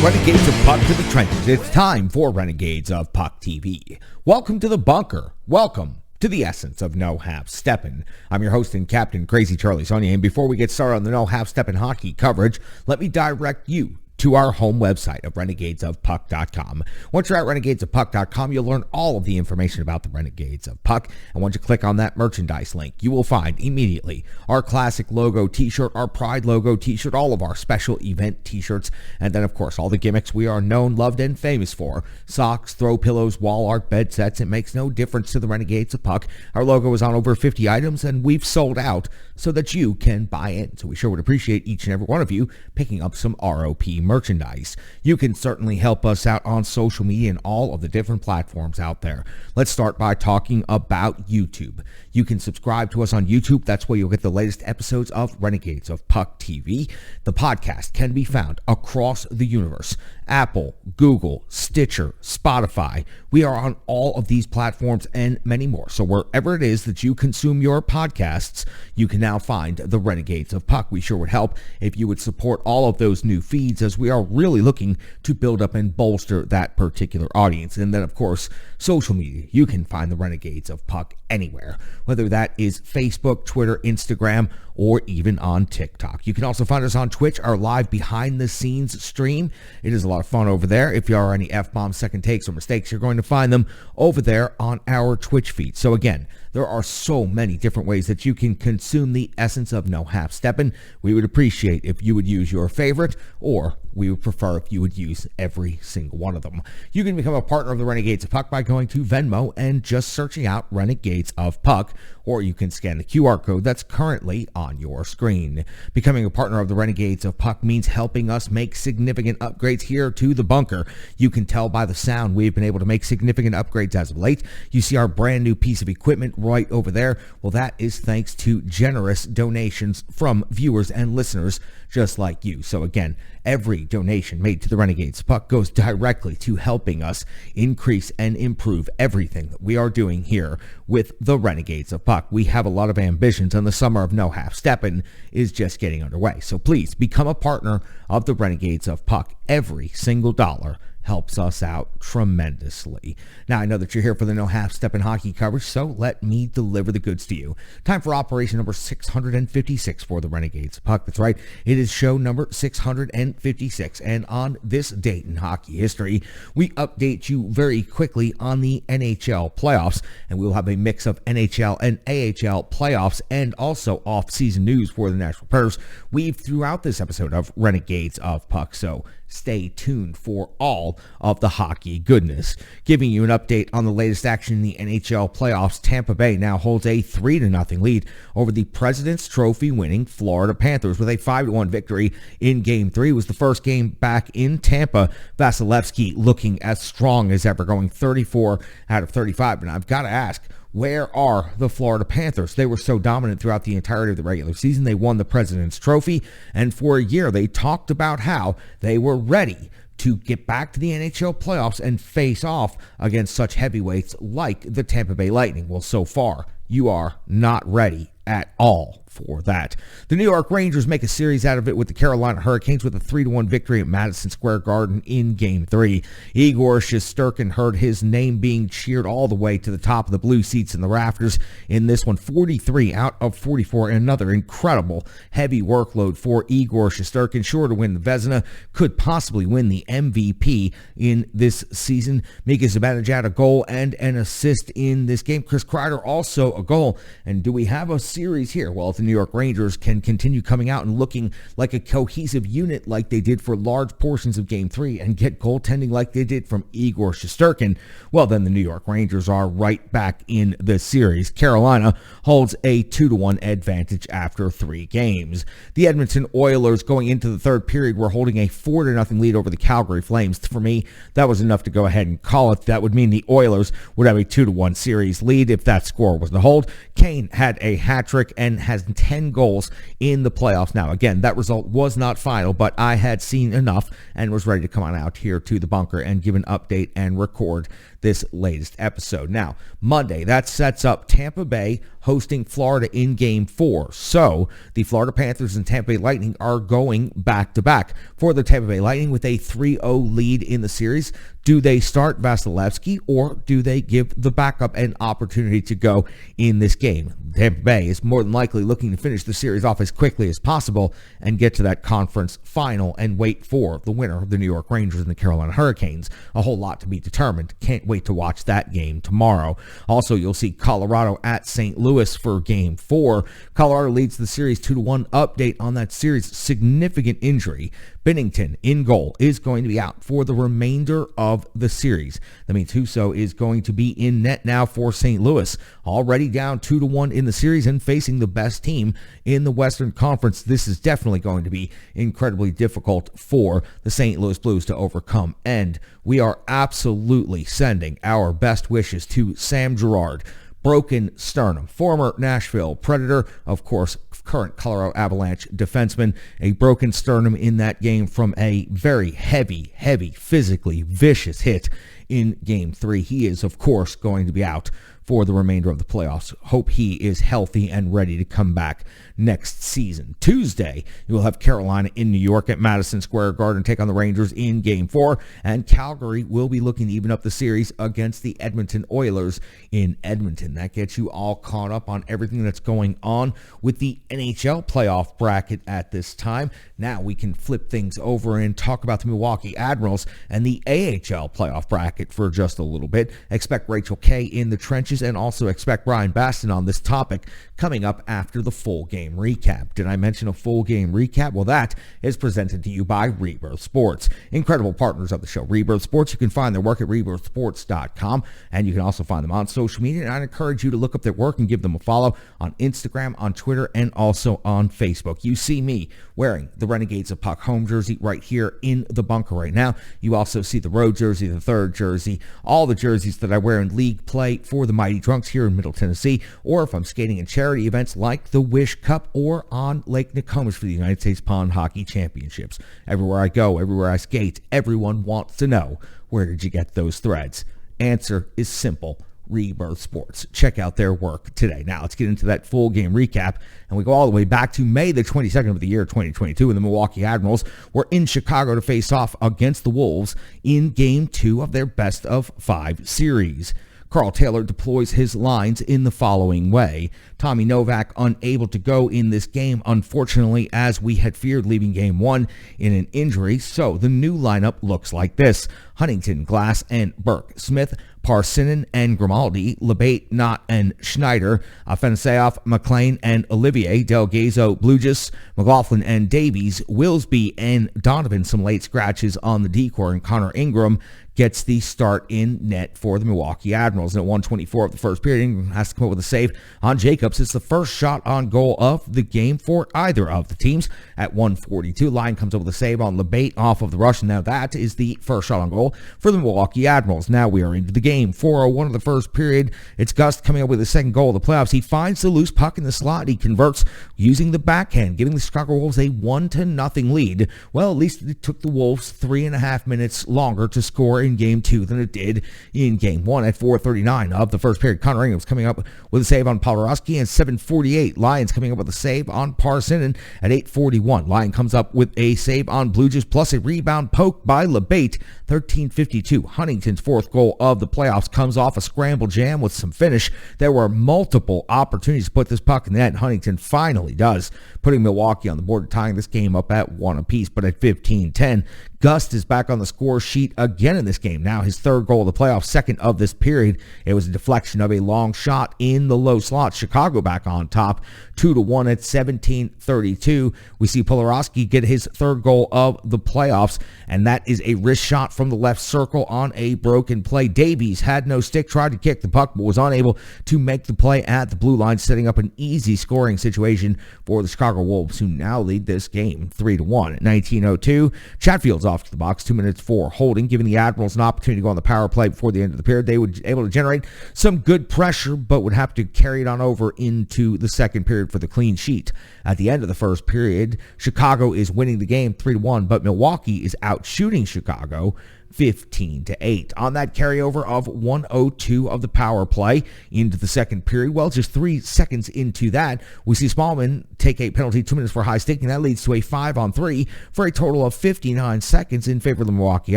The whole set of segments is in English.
Renegades of Puck to the trenches. It's time for Renegades of Puck TV. Welcome to the bunker. Welcome to the essence of no half steppin'. I'm your host and captain, Crazy Charlie Saunier, and before we get started on the no half steppin' hockey coverage, let me direct you to our home website of renegadesofpuck.com. Once you're at renegadesofpuck.com, you'll learn all of the information about the Renegades of Puck. And once you click on that merchandise link, you will find immediately our classic logo t-shirt, our Pride logo t-shirt, all of our special event t-shirts, and then, of course, all the gimmicks we are known, loved, and famous for. Socks, throw pillows, wall art, bed sets. It makes no difference to the Renegades of Puck. Our logo is on over 50 items, and we've sold out so that you can buy in. So we sure would appreciate each and every one of you picking up some ROP merchandise. You can certainly help us out on social media and all of the different platforms out there. Let's start by talking about YouTube. You can subscribe to us on YouTube. That's where you'll get the latest episodes of Renegades of Puck TV. The podcast can be found across the universe. Apple, Google, Stitcher, Spotify. We are on all of these platforms and many more. So wherever it is that you consume your podcasts, you can now find the Renegades of Puck. We sure would help if you would support all of those new feeds, as we are really looking to build up and bolster that particular audience. And then, of course, social media. You can find the Renegades of Puck anywhere, whether that is Facebook, Twitter, Instagram, or even on TikTok. You can also find us on Twitch, our live behind-the-scenes stream. It is a lot of fun over there. If you are any F-bombs, second takes, or mistakes, you're going to find them over there on our Twitch feed. So again, there are so many different ways that you can consume the essence of no half-steppin'. We would appreciate if you would use your favorite, or we would prefer if you would use every single one of them. You can become a partner of the Renegades of Puck by going to Venmo and just searching out Renegades of Puck, or you can scan the QR code that's currently on your screen. Becoming a partner of the Renegades of Puck means helping us make significant upgrades here to the bunker. You can tell by the sound we've been able to make significant upgrades as of late. You see our brand new piece of equipment right over there. Well, that is thanks to generous donations from viewers and listeners just like you. So again, every donation made to the Renegades of Puck goes directly to helping us increase and improve everything that we are doing here with the Renegades of Puck. We have a lot of ambitions, and the summer of no half steppin' is just getting underway. So please become a partner of the Renegades of Puck. Every single dollar helps us out tremendously. Now, I know that you're here for the no half steppin' hockey coverage, so let me deliver the goods to you. Time for operation number 656 for the Renegades of Puck. That's right, it is show number 656, and on this date in hockey history, we update you very quickly on the NHL playoffs, and we'll have a mix of NHL and AHL playoffs and also off-season news for the Nashville Predators weaved throughout this episode of Renegades of Puck. So stay tuned for all of the hockey goodness. Giving you an update on the latest action in the NHL playoffs, Tampa Bay now holds a 3-0 lead over the President's Trophy winning Florida Panthers with a 5-1 victory in Game 3. It was the first game back in Tampa. Vasilevsky looking as strong as ever, going 34 out of 35. And I've got to ask, where are the Florida Panthers? They were so dominant throughout the entirety of the regular season. They won the President's Trophy, and for a year they talked about how they were ready to get back to the NHL playoffs and face off against such heavyweights like the Tampa Bay Lightning. Well, so far, you are not ready at all for that. The New York Rangers make a series out of it with the Carolina Hurricanes with a 3-1 victory at Madison Square Garden in Game 3. Igor Shesterkin heard his name being cheered all the way to the top of the blue seats in the rafters in this one, 43 out of 44, and another incredible heavy workload for Igor Shesterkin, sure to win the Vezina, could possibly win the MVP in this season. Mika Zibanejad a goal and an assist in this game. Chris Kreider also a goal. And do we have a series here? Well, if the New York Rangers can continue coming out and looking like a cohesive unit like they did for large portions of Game 3 and get goaltending like they did from Igor Shesterkin, well, then the New York Rangers are right back in the series. Carolina holds a 2-1 advantage after 3 games. The Edmonton Oilers going into the third period were holding a 4-0 lead over the Calgary Flames. For me, that was enough to go ahead and call it. That would mean the Oilers would have a 2-1 series lead if that score was to hold. Kane had a hat trick and has 10 goals in the playoffs. Now, again, that result was not final, but I had seen enough and was ready to come on out here to the bunker and give an update and record this latest episode. Now, Monday, that sets up Tampa Bay hosting Florida in Game 4. So, the Florida Panthers and Tampa Bay Lightning are going back-to-back. For the Tampa Bay Lightning with a 3-0 lead in the series, do they start Vasilevsky or do they give the backup an opportunity to go in this game? Tampa Bay is more than likely looking to finish the series off as quickly as possible and get to that conference final and wait for the winner of the New York Rangers and the Carolina Hurricanes. A whole lot to be determined. Can't wait to watch that game tomorrow. Also, you'll see Colorado at St. Louis for Game 4. Colorado leads the series 2-1. Update on that series. Significant injury. Binnington in goal is going to be out for the remainder of the series. That means Husso is going to be in net now for St. Louis. Already down 2-1 in the series and facing the best team in the Western Conference. This is definitely going to be incredibly difficult for the St. Louis Blues to overcome. And we are absolutely sending our best wishes to Sam Girard. Broken sternum, former Nashville Predator, of course, current Colorado Avalanche defenseman, a broken sternum in that game from a very heavy, physically vicious hit in Game 3. He is, of course, going to be out for the remainder of the playoffs. Hope he is healthy and ready to come back next season. Tuesday, you will have Carolina in New York at Madison Square Garden take on the Rangers in Game 4, and Calgary will be looking to even up the series against the Edmonton Oilers in Edmonton. That gets you all caught up on everything that's going on with the NHL playoff bracket at this time. Now we can flip things over and talk about the Milwaukee Admirals and the AHL playoff bracket for just a little bit. Expect Rachel Kay in the trenches and also expect Brian Baston on this topic coming up after the full game recap. Did I mention a full game recap? Well, that is presented to you by Rebirth Sports. Incredible partners of the show. Rebirth Sports, you can find their work at rebirthsports.com, and you can also find them on social media, and I'd encourage you to look up their work and give them a follow on Instagram, on Twitter, and also on Facebook. You see me wearing the Renegades of Puck home jersey right here in the bunker right now. You also see the road jersey, the third jersey, all the jerseys that I wear in league play for the Mighty Drunks here in Middle Tennessee, or if I'm skating in charity events like the Wish Cup or on Lake Nokomis for the United States Pond Hockey Championships. Everywhere I go, everywhere I skate, everyone wants to know, where did you get those threads? Answer is simple. Rebirth Sports. Check out their work today. Now let's get into that full game recap, and we go all the way back to May the 22nd of the year 2022, and the Milwaukee Admirals were in Chicago to face off against the Wolves in Game 2 of their best of 5 series. Carl Taylor deploys his lines in the following way. Tommy Novak unable to go in this game, unfortunately, as we had feared, leaving Game 1 in an injury. So the new lineup looks like this. Huntington, Glass, and Burke. Smith, Parsinen, and Grimaldi. Lebate, Knott, and Schneider. Afanaseyev, McLean, and Olivier. Delgado, Blugis, McLaughlin, and Davies. Willsby and Donovan, some late scratches on the decor, and Conor Ingram gets the start in net for the Milwaukee Admirals. And at 1:24 of the first period, Ingram has to come up with a save on Jacobs. It's the first shot on goal of the game for either of the teams. At 1:42, Lyon comes up with a save on Lebate off of the rush. And now that is the first shot on goal for the Milwaukee Admirals. Now we are into the game. 4:01 of the first period. It's Gust coming up with his second goal of the playoffs. He finds the loose puck in the slot. He converts using the backhand, giving the Chicago Wolves a 1-0 lead. Well, at least it took the Wolves 3.5 minutes longer to score in Game 2 than it did in Game 1. At 4:39 of the first period, Conor Ingram's coming up with a save on Podorowski, and 7:48, Lyons coming up with a save on Parsinen. At 8:41, Lyon comes up with a save on Blugis, plus a rebound poke by Lebate. 13:52, Huntington's fourth goal of the playoffs comes off a scramble jam with some finish. There were multiple opportunities to put this puck in the net, and Huntington finally does, putting Milwaukee on the board, tying this game up at 1 apiece. But at 15:10, Gust is back on the score sheet again in this game. Now his third goal of the playoffs, second of this period. It was a deflection of a long shot in the low slot. Chicago back on top, 2-1 at 17:32. We see Podorowski get his third goal of the playoffs, and that is a wrist shot from the left circle on a broken play. Davies had no stick, tried to kick the puck, but was unable to make the play at the blue line, setting up an easy scoring situation for the Chicago Wolves, who now lead this game 3-1. At 19:02, Chatfield's off to the box, 2 minutes for holding, giving the Admirals an opportunity to go on the power play before the end of the period. They would be able to generate some good pressure, but would have to carry it on over into the second period for the clean sheet. At the end of the first period, Chicago is winning the game 3-1, but Milwaukee is out shooting Chicago 15-8. On that carryover of 1:02 of the power play into the second period, well, just 3 seconds into that, we see Smallman take a penalty, 2 minutes for high sticking. That leads to a 5-on-3 for a total of 59 seconds in favor of the Milwaukee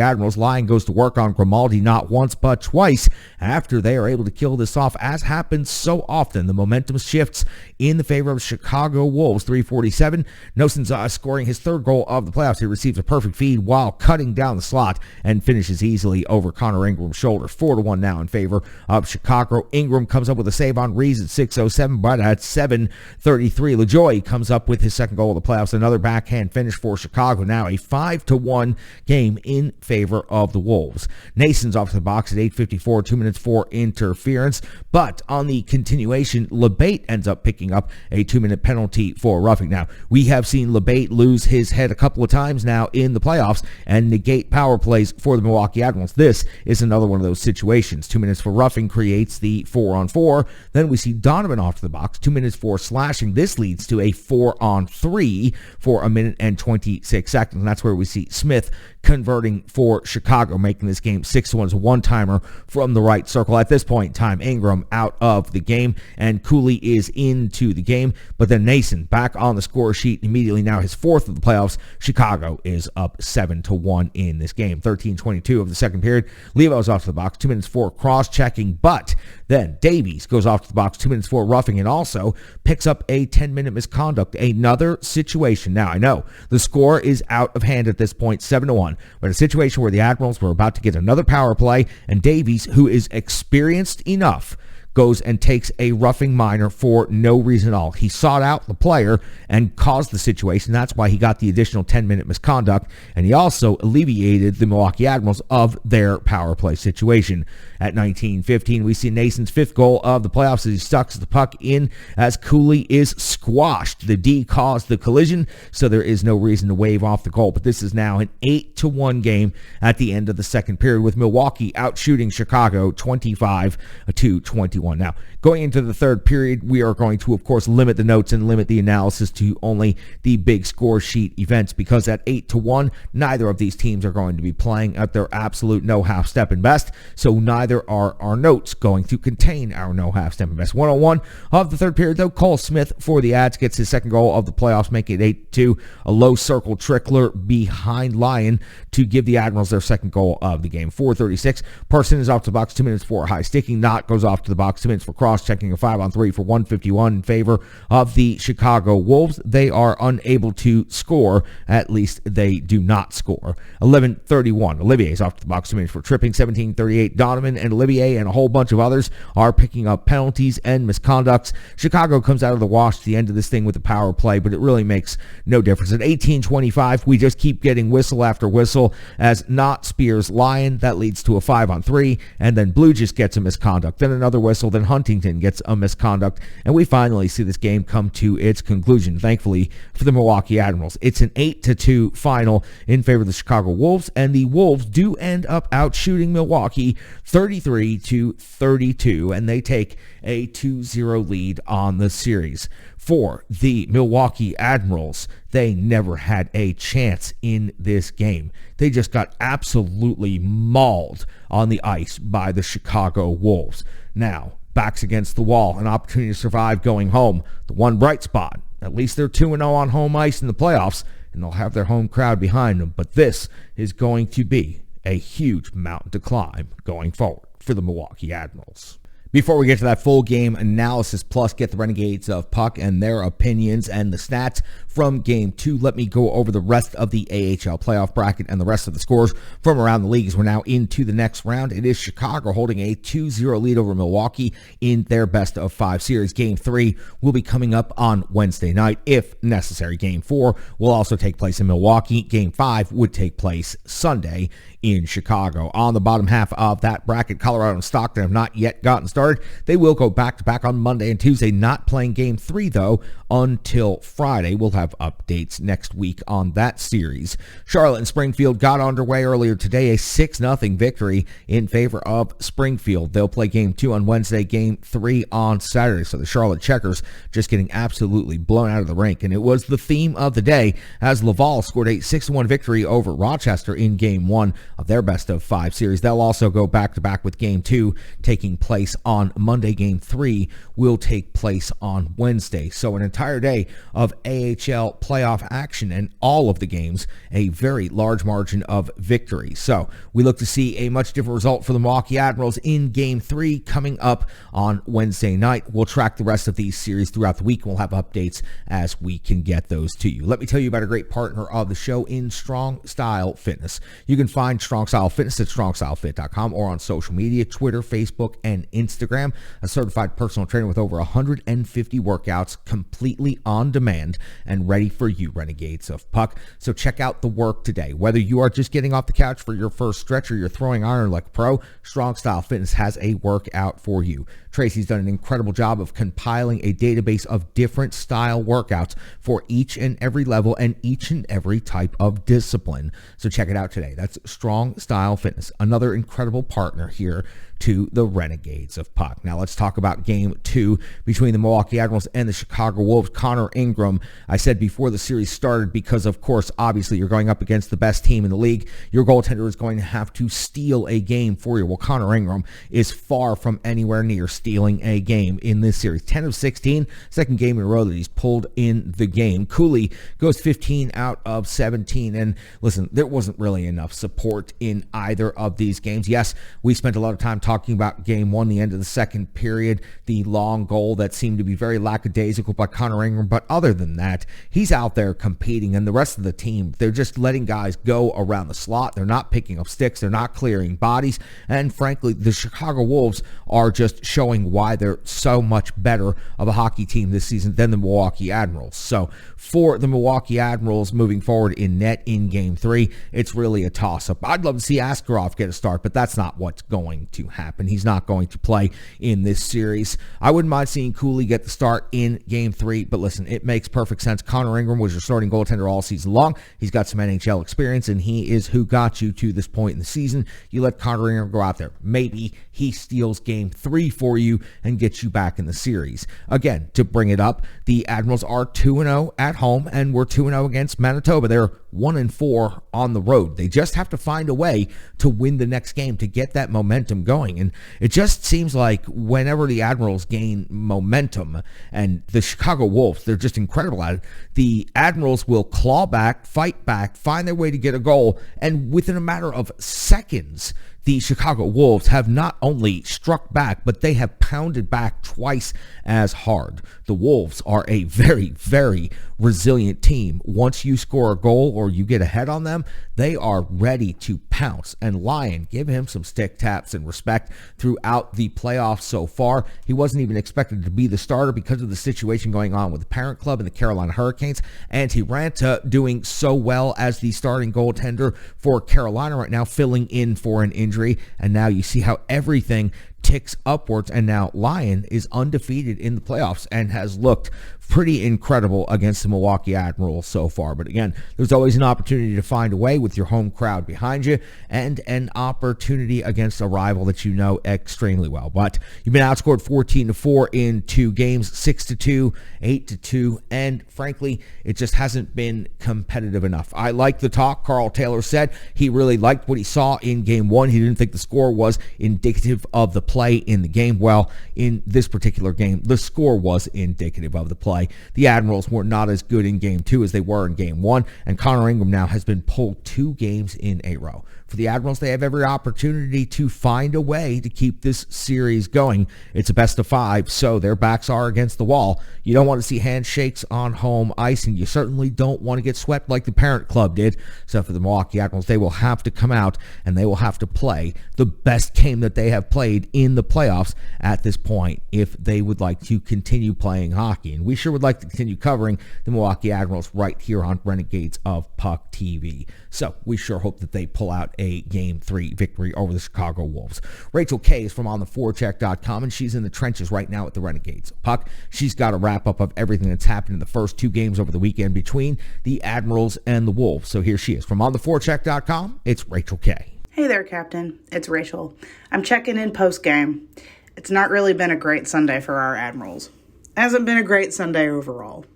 Admirals. Lyon goes to work on Grimaldi not once but twice after they are able to kill this off. As happens so often, the momentum shifts in the favor of Chicago Wolves. 3:47. Noson's scoring his third goal of the playoffs. He receives a perfect feed while cutting down the slot and finishes easily over Conor Ingram's shoulder. 4-1 now in favor of Chicago. Ingram comes up with a save on Rees at 6:07, but at 7:33, LaJoie comes up with his second goal of the playoffs. Another backhand finish for Chicago. Now a 5-1 game in favor of the Wolves. Nason's off the box at 8:54, 2 minutes for interference, but on the continuation, LeBate ends up picking up a 2-minute penalty for roughing. Now, we have seen LeBate lose his head a couple of times now in the playoffs and negate power plays for the Milwaukee Admirals. This is another one of those situations. 2 minutes for roughing creates the 4-on-4. Then we see Donovan off to the box, 2 minutes for slashing. This leads to a 4-on-3 for 1 minute and 26 seconds. And that's where we see Smith converting for Chicago, making this game 6-1. A one-timer from the right circle. At this point in time, Ingram out of the game and Cooley is into the game, but then Nason back on the score sheet immediately. Now his fourth of the playoffs. Chicago is up 7-1 in this game. 13:22 of the second period. Levo's off to the box, 2 minutes for cross-checking, but then Davies goes off to the box, 2 minutes for roughing, and also picks up a 10-minute misconduct. Another situation. Now, I know the score is out of hand at this point, 7-1, but a situation where the Admirals were about to get another power play, and Davies, who is experienced enough, goes and takes a roughing minor for no reason at all. He sought out the player and caused the situation. That's why he got the additional 10-minute misconduct, and he also alleviated the Milwaukee Admirals of their power play situation. At 19:15, we see Nason's fifth goal of the playoffs as he stucks the puck in as Cooley is squashed. The D caused the collision, so there is no reason to wave off the goal, but this is now an 8-1 game at the end of the second period, with Milwaukee outshooting Chicago 25-21. Now, going into the third period, we are going to, of course, limit the notes and limit the analysis to only the big score sheet events, because at 8-1, neither of these teams are going to be playing at their absolute no half-step and best, so neither are our notes going to contain our no half-step and best. 101 of the third period, though, Cole Smith for the Ads gets his second goal of the playoffs, making it 8-2, a low circle trickler behind Lyon to give the Admirals their second goal of the game. 4:36, Person is off to the box, 2 minutes for high sticking. Knott goes off to the box, 2 minutes for cross-checking, a 5-on-3 for 151 in favor of the Chicago Wolves. They are unable to score. At least they do not score. 11:31, Olivier's off to the box, 2 minutes for tripping. 17:38, Donovan and Olivier and a whole bunch of others are picking up penalties and misconducts. Chicago comes out of the wash at the end of this thing with a power play, but it really makes no difference. At 18:25, we just keep getting whistle after whistle as Knott spears Lyon. That leads to a 5-on-3, and then Blue just gets a misconduct, then another whistle, then Huntington gets a misconduct, and we finally see this game come to its conclusion, thankfully, for the Milwaukee Admirals. It's an 8-2 final in favor of the Chicago Wolves, and the Wolves do end up outshooting Milwaukee 33-32, and they take a 2-0 lead on the series. For the Milwaukee Admirals, they never had a chance in this game. They just got absolutely mauled on the ice by the Chicago Wolves. Now, backs against the wall, an opportunity to survive going home. The one bright spot, at least they're 2-0 on home ice in the playoffs, and they'll have their home crowd behind them. But this is going to be a huge mountain to climb going forward for the Milwaukee Admirals. Before we get to that full game analysis, plus get the Renegades of Puck and their opinions and the stats from Game 2, let me go over the rest of the AHL playoff bracket and the rest of the scores from around the league as we're now into the next round. It is Chicago holding a 2-0 lead over Milwaukee in their best-of-5 series. Game 3 will be coming up on Wednesday night, if necessary. Game 4 will also take place in Milwaukee. Game 5 would take place Sunday in Chicago. On the bottom half of that bracket, Colorado and Stockton have not yet gotten started. They will go back-to-back on Monday and Tuesday, not playing Game 3, though, until Friday. We'll have updates next week on that series. Charlotte and Springfield got underway earlier today, a 6-0 victory in favor of Springfield. They'll play Game 2 on Wednesday, Game 3 on Saturday. So the Charlotte Checkers just getting absolutely blown out of the rink. And it was the theme of the day as Laval scored a 6-1 victory over Rochester in Game 1 of their best-of-5 series. They'll also go back-to-back with Game 2 taking place on Monday. Game 3 will take place on Wednesday. So an entire day of AHL playoff action, and all of the games a very large margin of victory. So we look to see a much different result for the Milwaukee Admirals in Game 3 coming up on Wednesday night. We'll track the rest of these series throughout the week. We'll have updates as we can get those to you. Let me tell you about a great partner of the show in Strong Style Fitness. You can find Strong Style Fitness at strongstylefit.com or on social media, Twitter, Facebook, and Instagram. A certified personal trainer with over 150 workouts completely on demand and ready for you, Renegades of Puck. So check out the work today. Whether you are just getting off the couch for your first stretch or you're throwing iron like a pro, Strong Style Fitness has a workout for you. Tracy's done an incredible job of compiling a database of different style workouts for each and every level and each and every type of discipline. So check it out today. That's Strong Style Fitness, another incredible partner here to the Renegades of Puck. Now let's talk about Game 2 between the Milwaukee Admirals and the Chicago Wolves. Conor Ingram, I said before the series started, because of course, obviously you're going up against the best team in the league. Your goaltender is going to have to steal a game for you. Well, Conor Ingram is far from anywhere near stealing a game in this series. 10 of 16, second game in a row that he's pulled in the game. Cooley goes 15 out of 17. And listen, there wasn't really enough support in either of these games. Yes, we spent a lot of time talking about Game 1, the end of the second period, the long goal that seemed to be very lackadaisical by Conor Ingram. But other than that, he's out there competing, and the rest of the team, they're just letting guys go around the slot. They're not picking up sticks. They're not clearing bodies. And frankly, the Chicago Wolves are just showing why they're so much better of a hockey team this season than the Milwaukee Admirals. So for the Milwaukee Admirals moving forward in net in Game 3, it's really a toss-up. I'd love to see Askarov get a start, but that's not what's going to happen. He's not going to play in this series. I wouldn't mind seeing Cooley get the start in Game 3, but listen, it makes perfect sense. Conor Ingram was your starting goaltender all season long. He's got some NHL experience, and he is who got you to this point in the season. You let Conor Ingram go out there. Maybe he steals Game 3 for you and gets you back in the series. Again, to bring it up, the Admirals are 2-0 at home, and we're 2-0 against Manitoba. They're 1-4 on the road. They just have to find a way to win the next game to get that momentum going. And it just seems like whenever the Admirals gain momentum, and the Chicago Wolves, they're just incredible at it, the Admirals will claw back, fight back, find their way to get a goal, and within a matter of seconds, the Chicago Wolves have not only struck back, but they have pounded back twice as hard. The Wolves are a very, very resilient team. Once you score a goal or you get ahead on them, they are ready to pounce. And Lyon, give him some stick taps and respect throughout the playoffs so far. He wasn't even expected to be the starter because of the situation going on with the parent club and the Carolina Hurricanes. And Ranta doing so well as the starting goaltender for Carolina right now, filling in for an injury. And now you see how everything ticks upwards, and now Lyon is undefeated in the playoffs and has looked pretty incredible against the Milwaukee Admirals so far. But again, there's always an opportunity to find a way with your home crowd behind you, and an opportunity against a rival that you know extremely well. But you've been outscored 14-4 in 2 games, 6-2, 8-2, and frankly, it just hasn't been competitive enough. I like the talk. Carl Taylor said he really liked what he saw in Game 1. He didn't think the score was indicative of the play in the game. Well, in this particular game, the score was indicative of the play. The Admirals were not as good in Game 2 as they were in Game 1, and Conor Ingram now has been pulled 2 games in a row. For the Admirals, they have every opportunity to find a way to keep this series going. It's a best of 5, so their backs are against the wall. You don't want to see handshakes on home ice, and you certainly don't want to get swept like the parent club did. So for the Milwaukee Admirals, they will have to come out and they will have to play the best game that they have played in the playoffs at this point if they would like to continue playing hockey. And we sure would like to continue covering the Milwaukee Admirals right here on Renegades of Puck TV. So we sure hope that they pull out a Game 3 victory over the Chicago Wolves. Rachel K is from ontheforecheck.com, and she's in the trenches right now at the Renegades of Puck. She's got a wrap-up of everything that's happened in the first 2 games over the weekend between the Admirals and the Wolves. So here she is from ontheforecheck.com. It's Rachel K. Hey there, Captain. It's Rachel. I'm checking in post-game. It's not really been a great Sunday for our Admirals. Hasn't been a great Sunday overall.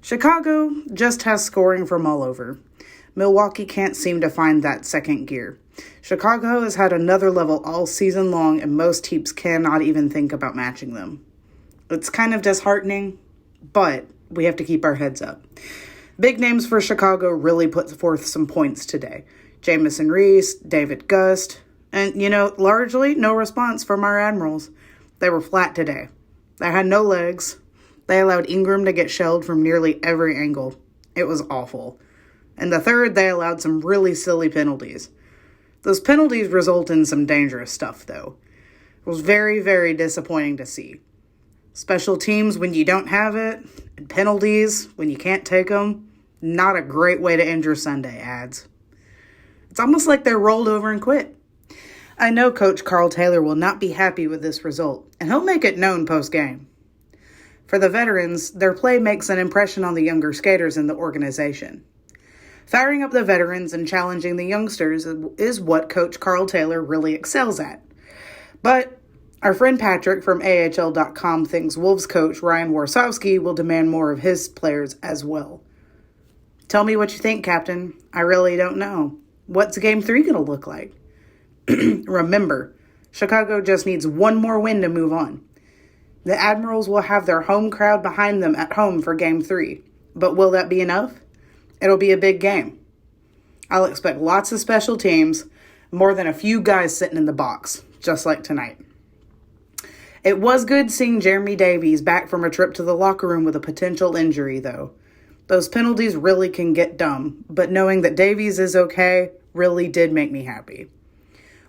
Chicago just has scoring from all over. Milwaukee can't seem to find that second gear. Chicago has had another level all season long, and most teams cannot even think about matching them. It's kind of disheartening, but we have to keep our heads up. Big names for Chicago really put forth some points today. Jamison Reese, David Gust, and, largely no response from our Admirals. They were flat today. They had no legs. They allowed Ingram to get shelled from nearly every angle. It was awful. And the third, they allowed some really silly penalties. Those penalties result in some dangerous stuff, though. It was very, very disappointing to see. Special teams when you don't have it, and penalties when you can't take them, not a great way to end your Sunday, ads. It's almost like they're rolled over and quit. I know Coach Carl Taylor will not be happy with this result, and he'll make it known post-game. For the veterans, their play makes an impression on the younger skaters in the organization. Firing up the veterans and challenging the youngsters is what Coach Carl Taylor really excels at. But our friend Patrick from AHL.com thinks Wolves coach Ryan Warsawski will demand more of his players as well. Tell me what you think, Captain. I really don't know. What's Game 3 going to look like? Remember, Chicago just needs one more win to move on. The Admirals will have their home crowd behind them at home for Game 3. But will that be enough? It'll be a big game. I'll expect lots of special teams, more than a few guys sitting in the box, just like tonight. It was good seeing Jeremy Davies back from a trip to the locker room with a potential injury, though. Those penalties really can get dumb, but knowing that Davies is okay really did make me happy.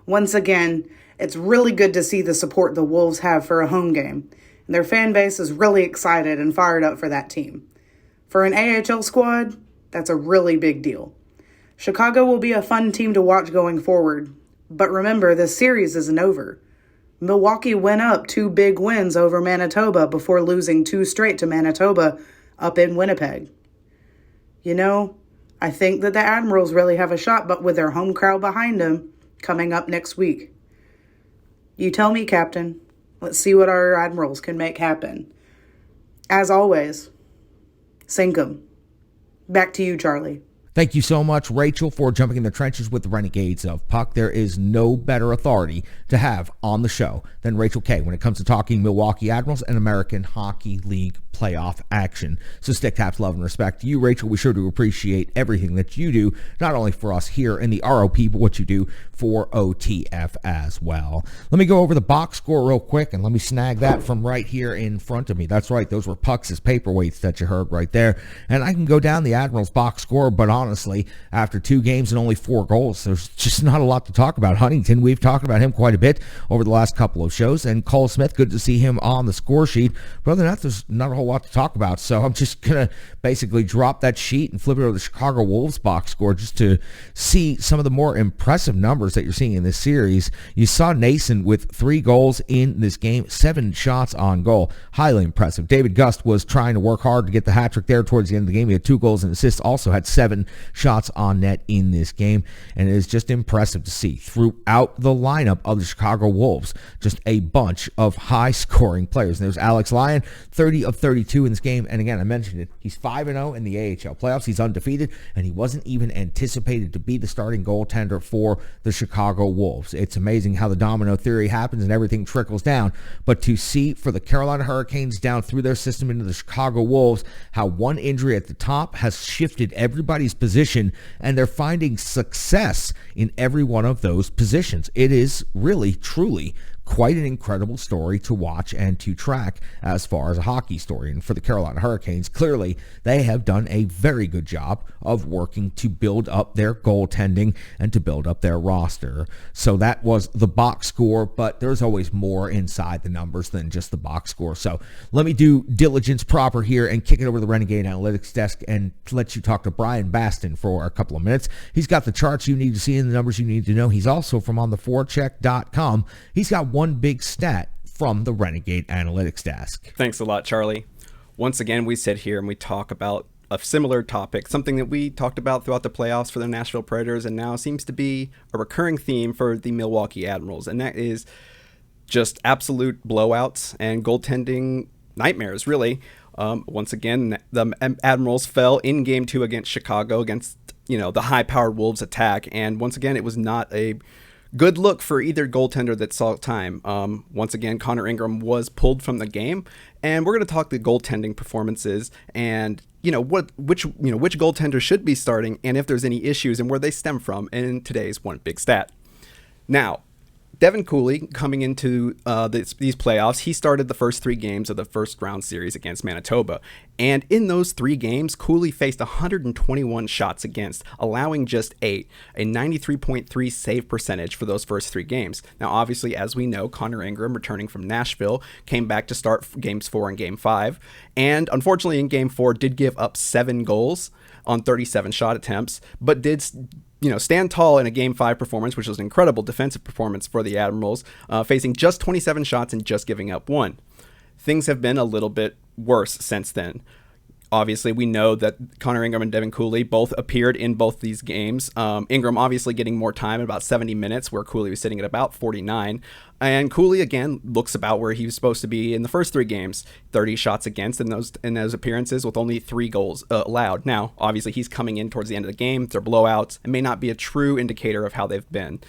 Once again, it's really good to see the support the Wolves have for a home game, and their fan base is really excited and fired up for that team. For an AHL squad, that's a really big deal. Chicago will be a fun team to watch going forward, but remember, this series isn't over. Milwaukee went up 2 big wins over Manitoba before losing 2 straight to Manitoba up in Winnipeg. I think that the Admirals really have a shot, but with their home crowd behind them coming up next week. You tell me, Captain. Let's see what our Admirals can make happen. As always, sink 'em. Back to you, Charlie. Thank you so much, Rachel, for jumping in the trenches with the Renegades of Puck. There is no better authority to have on the show than Rachel K when it comes to talking Milwaukee Admirals and American Hockey League playoff action. So stick taps, love, and respect to you, Rachel. We sure do appreciate everything that you do, not only for us here in the ROP, but what you do for OTF as well. Let me go over the box score real quick, and let me snag that from right here in front of me. That's right, those were Pucks' paperweights that you heard right there. And I can go down the Admirals box score, but honestly, after 2 games and only 4 goals, there's just not a lot to talk about. Huntington, we've talked about him quite a bit over the last couple of shows, and Cole Smith, good to see him on the score sheet. But other than that, there's not a whole lot to talk about, so I'm just going to basically drop that sheet and flip it over to the Chicago Wolves box score just to see some of the more impressive numbers that you're seeing in this series. You saw Nason with 3 goals in this game, 7 shots on goal. Highly impressive. David Gust was trying to work hard to get the hat trick there towards the end of the game. He had 2 goals and assists, also had 7 shots on net in this game, and it is just impressive to see throughout the lineup of the Chicago Wolves just a bunch of high-scoring players. And there's Alex Lyon, 30 of 32 in this game, and again, I mentioned it, he's 5-0 in the AHL playoffs. He's undefeated, and he wasn't even anticipated to be the starting goaltender for the Chicago Wolves. It's amazing how the domino theory happens and everything trickles down, but to see for the Carolina Hurricanes down through their system into the Chicago Wolves, how one injury at the top has shifted everybody's position, and they're finding success in every one of those positions. It is really, truly quite an incredible story to watch and to track as far as a hockey story. And for the Carolina Hurricanes, clearly they have done a very good job of working to build up their goaltending and to build up their roster. So that was the box score, but there's always more inside the numbers than just the box score. So let me do diligence proper here and kick it over to the Renegade Analytics desk and let you talk to Brian Baston for a couple of minutes. He's got the charts you need to see and the numbers you need to know. He's also from ontheforecheck.com. He's got one big stat from the Renegade Analytics desk. Thanks a lot, Charlie. Once again, we sit here and we talk about a similar topic, something that we talked about throughout the playoffs for the Nashville Predators and now seems to be a recurring theme for the Milwaukee Admirals, and that is just absolute blowouts and goaltending nightmares, really. Once again, the Admirals fell in Game 2 against Chicago, against the high-powered Wolves attack. And once again, it was not a good look for either goaltender that saw time. Once again, Conor Ingram was pulled from the game, and we're going to talk the goaltending performances and which goaltender should be starting and if there's any issues and where they stem from in today's One Big Stat. Now, Devin Cooley, coming into these playoffs, he started the first 3 games of the first round series against Manitoba. And in those 3 games, Cooley faced 121 shots against, allowing just 8, a 93.3 save percentage for those first 3 games. Now, obviously, as we know, Conor Ingram, returning from Nashville, came back to start games 4 and game 5. And unfortunately, in game 4, did give up 7 goals on 37 shot attempts, but did stand tall in a Game 5 performance, which was an incredible defensive performance for the Admirals, facing just 27 shots and just giving up 1. Things have been a little bit worse since then. Obviously, we know that Conor Ingram and Devin Cooley both appeared in both these games. Ingram obviously getting more time at about 70 minutes, where Cooley was sitting at about 49. And Cooley, again, looks about where he was supposed to be in the first 3 games, 30 shots against in those appearances with only 3 goals allowed. Now, obviously, he's coming in towards the end of the game. They're blowouts and may not be a true indicator of how they've been.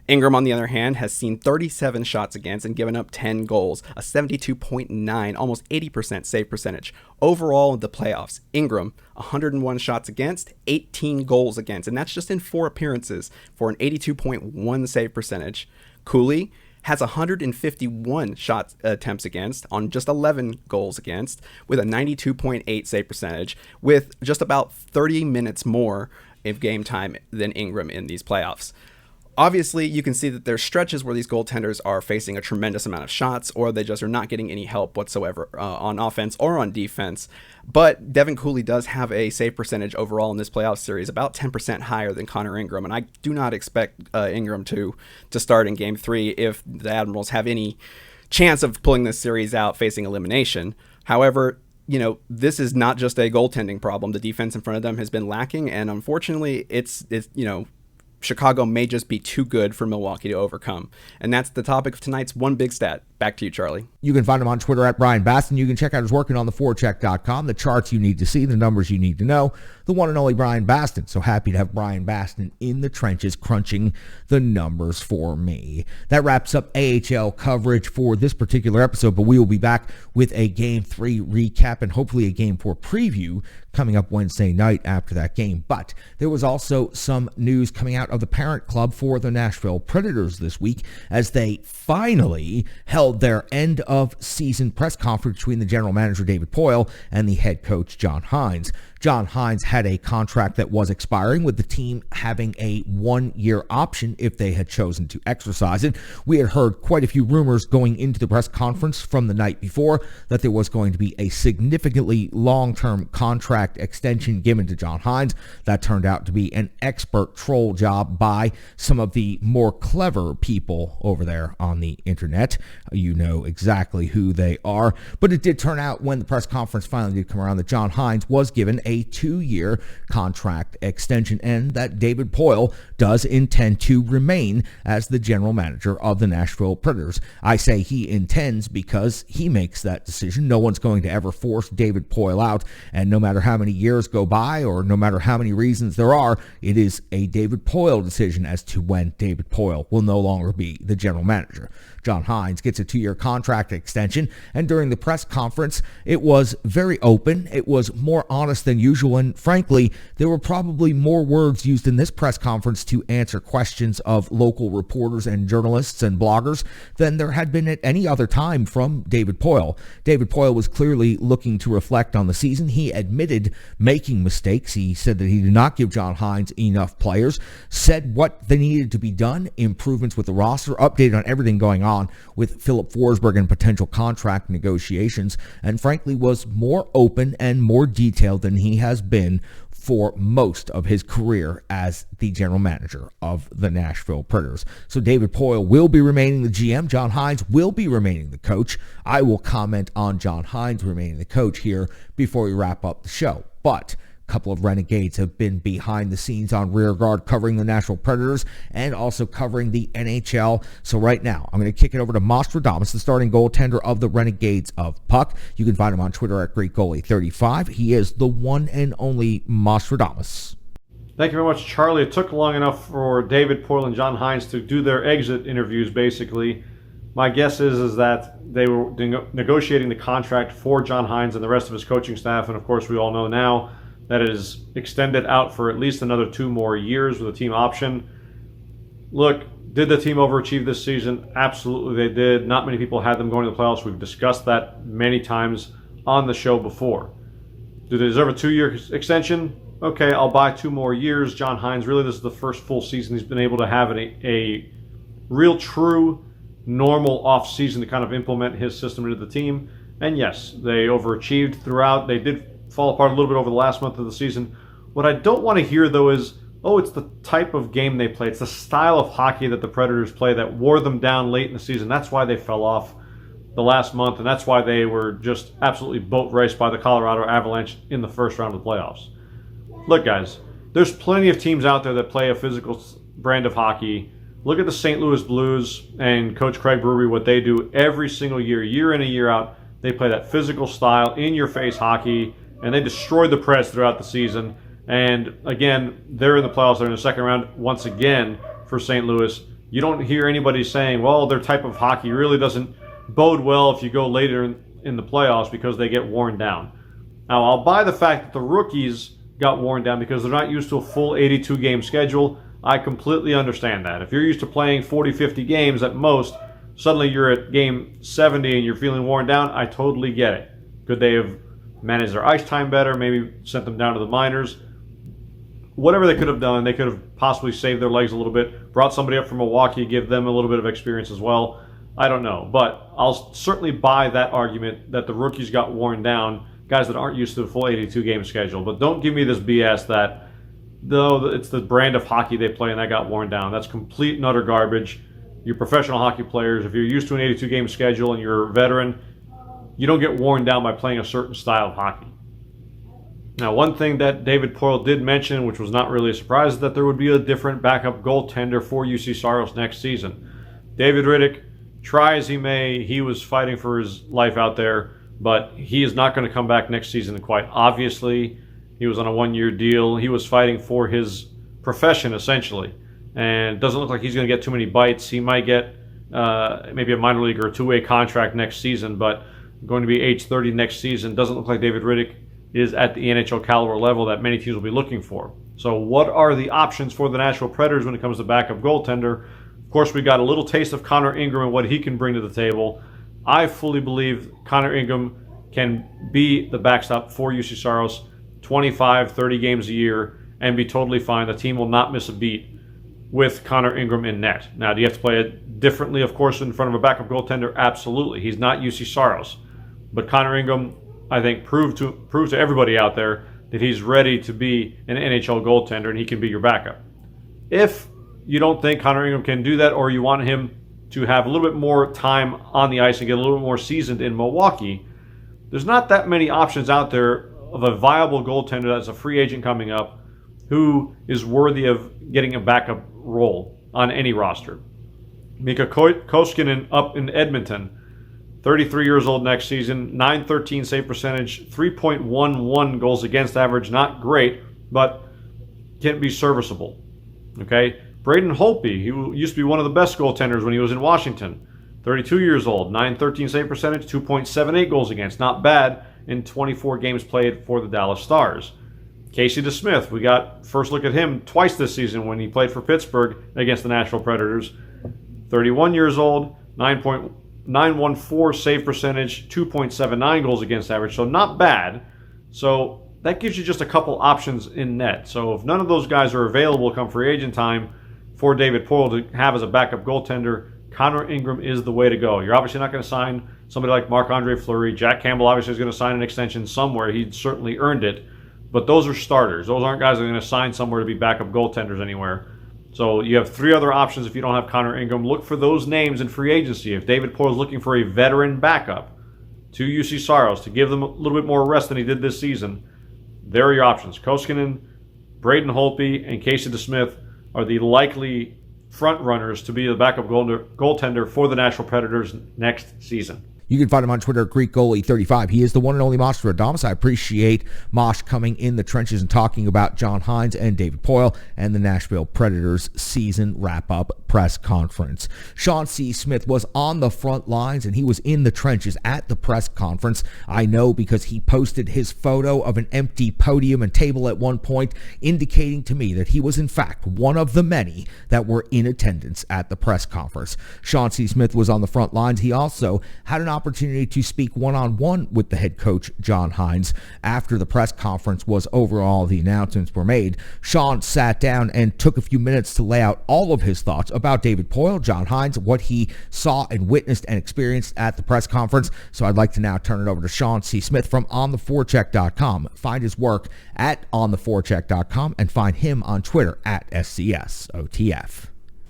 Ingram, on the other hand, has seen 37 shots against and given up 10 goals, a 72.9, almost 80% save percentage. Overall in the playoffs, Ingram, 101 shots against, 18 goals against, and that's just in 4 appearances for an 82.1 save percentage. Cooley has 151 shot attempts against on just 11 goals against with a 92.8 save percentage with just about 30 minutes more of game time than Ingram in these playoffs. Obviously, you can see that there's stretches where these goaltenders are facing a tremendous amount of shots or they just are not getting any help whatsoever on offense or on defense. But Devin Cooley does have a save percentage overall in this playoff series about 10% higher than Conor Ingram, and I do not expect Ingram to start in Game 3 if the Admirals have any chance of pulling this series out facing elimination. However, this is not just a goaltending problem. The defense in front of them has been lacking, and unfortunately, it's Chicago may just be too good for Milwaukee to overcome. And that's the topic of tonight's One Big Stat. Back to you, Charlie. You can find him on Twitter at Brian Baston. You can check out his working on the forecheck.com, the charts you need to see, the numbers you need to know, the one and only Brian Baston. So happy to have Brian Baston in the trenches crunching the numbers for me. That wraps up AHL coverage for this particular episode, but we will be back with a Game 3 recap and hopefully a Game 4 preview coming up Wednesday night after that game. But there was also some news coming out of the parent club for the Nashville Predators this week as they finally held their end of season press conference between the general manager David Poile and the head coach John Hines. John Hines had a contract that was expiring, with the team having a 1-year option if they had chosen to exercise it. We had heard quite a few rumors going into the press conference from the night before that there was going to be a significantly long-term contract extension given to John Hines. That turned out to be an expert troll job by some of the more clever people over there on the internet. You know exactly who they are. But it did turn out when the press conference finally did come around that John Hines was given a 2-year contract extension and that David Poile does intend to remain as the general manager of the Nashville Predators. I say he intends because he makes that decision. No one's going to ever force David Poile out, and no matter how many years go by or no matter how many reasons there are, it is a David Poile decision as to when David Poile will no longer be the general manager. John Hines gets a 2-year contract extension, and during the press conference, it was very open. It was more honest than usual, and frankly, there were probably more words used in this press conference to answer questions of local reporters and journalists and bloggers than there had been at any other time from David Poile. David Poile was clearly looking to reflect on the season. He admitted making mistakes. He said that he did not give John Hines enough players, said what they needed to be done, improvements with the roster, updated on everything going on with Philip Forsberg and potential contract negotiations, and frankly was more open and more detailed than he has been for most of his career as the general manager of the Nashville Predators. So David Poile will be remaining the GM. John Hines will be remaining the coach. I will comment on John Hines remaining the coach here before we wrap up the show. But a couple of Renegades have been behind the scenes on Rear Guard covering the Nashville Predators and also covering the NHL. So right now, I'm going to kick it over to Mostradamus, the starting goaltender of the Renegades of Puck. You can find him on Twitter at GreatGoalie35. He is the one and only Mostradamus. Thank you very much, Charlie. It took long enough for David Poile and John Hines to do their exit interviews, basically. My guess is that they were negotiating the contract for John Hines and the rest of his coaching staff, and of course we all know now that it is extended out for at least another 2 more years with a team option. Look, did the team overachieve this season? Absolutely they did. Not many people had them going to the playoffs. We've discussed that many times on the show before. Do they deserve a 2-year extension? Okay, I'll buy 2 more years. John Hines, really this is the first full season he's been able to have a real true normal off season to kind of implement his system into the team. And yes, they overachieved throughout. They did fall apart a little bit over the last month of the season. What I don't want to hear though is, oh, it's the type of game they play. It's the style of hockey that the Predators play that wore them down late in the season. That's why they fell off the last month, and that's why they were just absolutely boat raced by the Colorado Avalanche in the first round of the playoffs. Look, guys, there's plenty of teams out there that play a physical brand of hockey. Look at the St. Louis Blues and Coach Craig Brewery, what they do every single year, year in and year out. They play that physical style, in-your-face hockey, and they destroy the Preds throughout the season. And again, they're in the playoffs. They're in the second round once again for St. Louis. You don't hear anybody saying, well, their type of hockey really doesn't bode well if you go later in the playoffs because they get worn down. Now, I'll buy the fact that the rookies got worn down because they're not used to a full 82-game schedule. I completely understand that. If you're used to playing 40, 50 games at most, suddenly you're at game 70 and you're feeling worn down, I totally get it. Could they have managed their ice time better, maybe sent them down to the minors? Whatever they could have done, they could have possibly saved their legs a little bit, brought somebody up from Milwaukee, give them a little bit of experience as well. I don't know, but I'll certainly buy that argument that the rookies got worn down, guys that aren't used to the full 82-game schedule. But don't give me this BS that no, it's the brand of hockey they play and that got worn down. That's complete and utter garbage. You're professional hockey players. If you're used to an 82-game schedule and you're a veteran, you don't get worn down by playing a certain style of hockey. Now, one thing that David Poile did mention, which was not really a surprise, is that there would be a different backup goaltender for UC Saros next season. David Riddick, try as he may, he was fighting for his life out there, but he is not going to come back next season quite obviously. He was on a 1-year deal. He was fighting for his profession, essentially. And it doesn't look like he's going to get too many bites. He might get maybe a minor league or a 2-way contract next season, but going to be age 30 next season. Doesn't look like David Riddick is at the NHL caliber level that many teams will be looking for. So what are the options for the Nashville Predators when it comes to backup goaltender? Of course, we got a little taste of Connor Ingram and what he can bring to the table. I fully believe Connor Ingram can be the backstop for UC Saros 25, 30 games a year and be totally fine. The team will not miss a beat with Connor Ingram in net. Now, do you have to play it differently, of course, in front of a backup goaltender? Absolutely. He's not UC Saros. But Connor Ingram, I think, proved to everybody out there that he's ready to be an NHL goaltender and he can be your backup. If you don't think Connor Ingram can do that, or you want him to have a little bit more time on the ice and get a little bit more seasoned in Milwaukee, there's not that many options out there of a viable goaltender that's a free agent coming up who is worthy of getting a backup role on any roster. Mika Koskinen up in Edmonton, 33 years old next season, .913 save percentage, 3.11 goals against average, not great, but can be serviceable. Okay, Braden Holtby, he used to be one of the best goaltenders when he was in Washington. 32 years old, .913 save percentage, 2.78 goals against, not bad in 24 games played for the Dallas Stars. Casey DeSmith, we got first look at him twice this season when he played for Pittsburgh against the Nashville Predators. 31 years old, 9.914 save percentage, 2.79 goals against average, so not bad. So that gives you just a couple options in net. So if none of those guys are available come free agent time for David Poile to have as a backup goaltender, Connor Ingram is the way to go. You're obviously not going to sign somebody like Marc-Andre Fleury. Jack Campbell obviously is going to sign an extension somewhere. He certainly earned it. But those are starters. Those aren't guys that are going to sign somewhere to be backup goaltenders anywhere. So you have 3 other options if you don't have Connor Ingram. Look for those names in free agency. If David Poile is looking for a veteran backup to UC Saros to give them a little bit more rest than he did this season, there are your options. Koskinen, Braden Holtby, and Casey DeSmith are the likely front runners to be the backup goaltender for the Nashville Predators next season. You can find him on Twitter at GreekGoalie35. He is the one and only Mostradamus. I appreciate Mosh coming in the trenches and talking about John Hines and David Poile and the Nashville Predators season wrap-up press conference. Sean C. Smith was on the front lines, and he was in the trenches at the press conference. I know because he posted his photo of an empty podium and table at one point, indicating to me that he was in fact one of the many that were in attendance at the press conference. Sean C. Smith was on the front lines. He also had an opportunity to speak one-on-one with the head coach, John Hines, after the press conference was over, all the announcements were made. Sean sat down and took a few minutes to lay out all of his thoughts about David Poile, John Hines, what he saw and witnessed and experienced at the press conference. So I'd like to now turn it over to Sean C. Smith from ontheforecheck.com. Find his work at ontheforecheck.com and find him on Twitter at SCSOTF.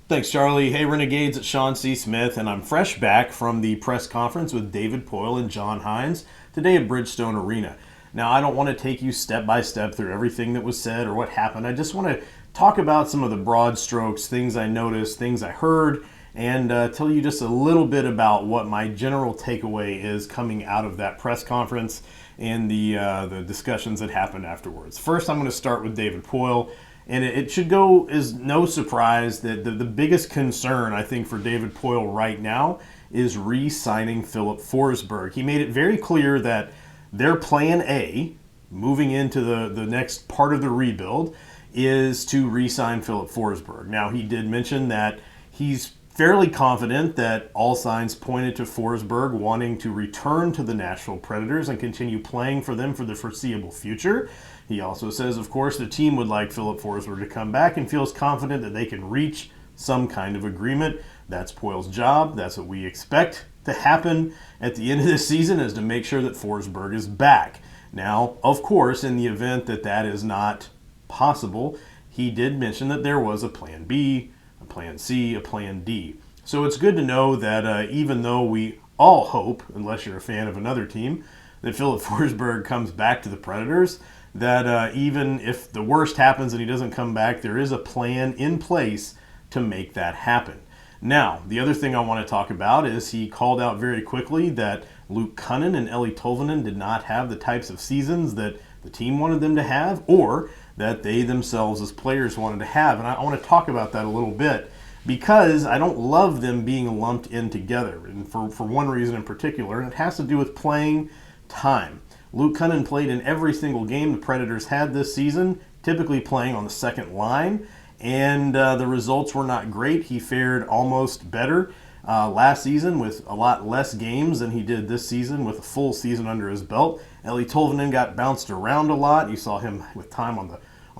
Thanks, Charlie. Hey, Renegades, it's Sean C. Smith, and I'm fresh back from the press conference with David Poile and John Hines today at Bridgestone Arena. Now, I don't want to take you step by step through everything that was said or what happened. I just want to talk about some of the broad strokes, things I noticed, things I heard, and tell you just a little bit about what my general takeaway is coming out of that press conference and the discussions that happened afterwards. First, I'm going to start with David Poile. And it should go as no surprise that the biggest concern, I think, for David Poile right now is re-signing Filip Forsberg. He made it very clear that their plan A, moving into the next part of the rebuild, is to re-sign Filip Forsberg. Now, he did mention that he's fairly confident that all signs pointed to Forsberg wanting to return to the Nashville Predators and continue playing for them for the foreseeable future. He also says, of course, the team would like Filip Forsberg to come back and feels confident that they can reach some kind of agreement. That's Poile's job. That's what we expect to happen at the end of this season, is to make sure that Forsberg is back. Now, of course, in the event that that is not possible, he did mention that there was a plan B, a plan C, a plan D. So it's good to know that even though we all hope, unless you're a fan of another team, that Filip Forsberg comes back to the Predators, that even if the worst happens and he doesn't come back, there is a plan in place to make that happen. Now, the other thing I want to talk about is he called out very quickly that Luke Kunin and Eeli Tolvanen did not have the types of seasons that the team wanted them to have, or that they themselves as players wanted to have. And I want to talk about that a little bit, because I don't love them being lumped in together, and for one reason in particular, and it has to do with playing time. Luke Kunin played in every single game the Predators had this season, typically playing on the second line, and the results were not great. He fared almost better last season with a lot less games than he did this season with a full season under his belt. Eeli Tolvanen got bounced around a lot. You saw him with time on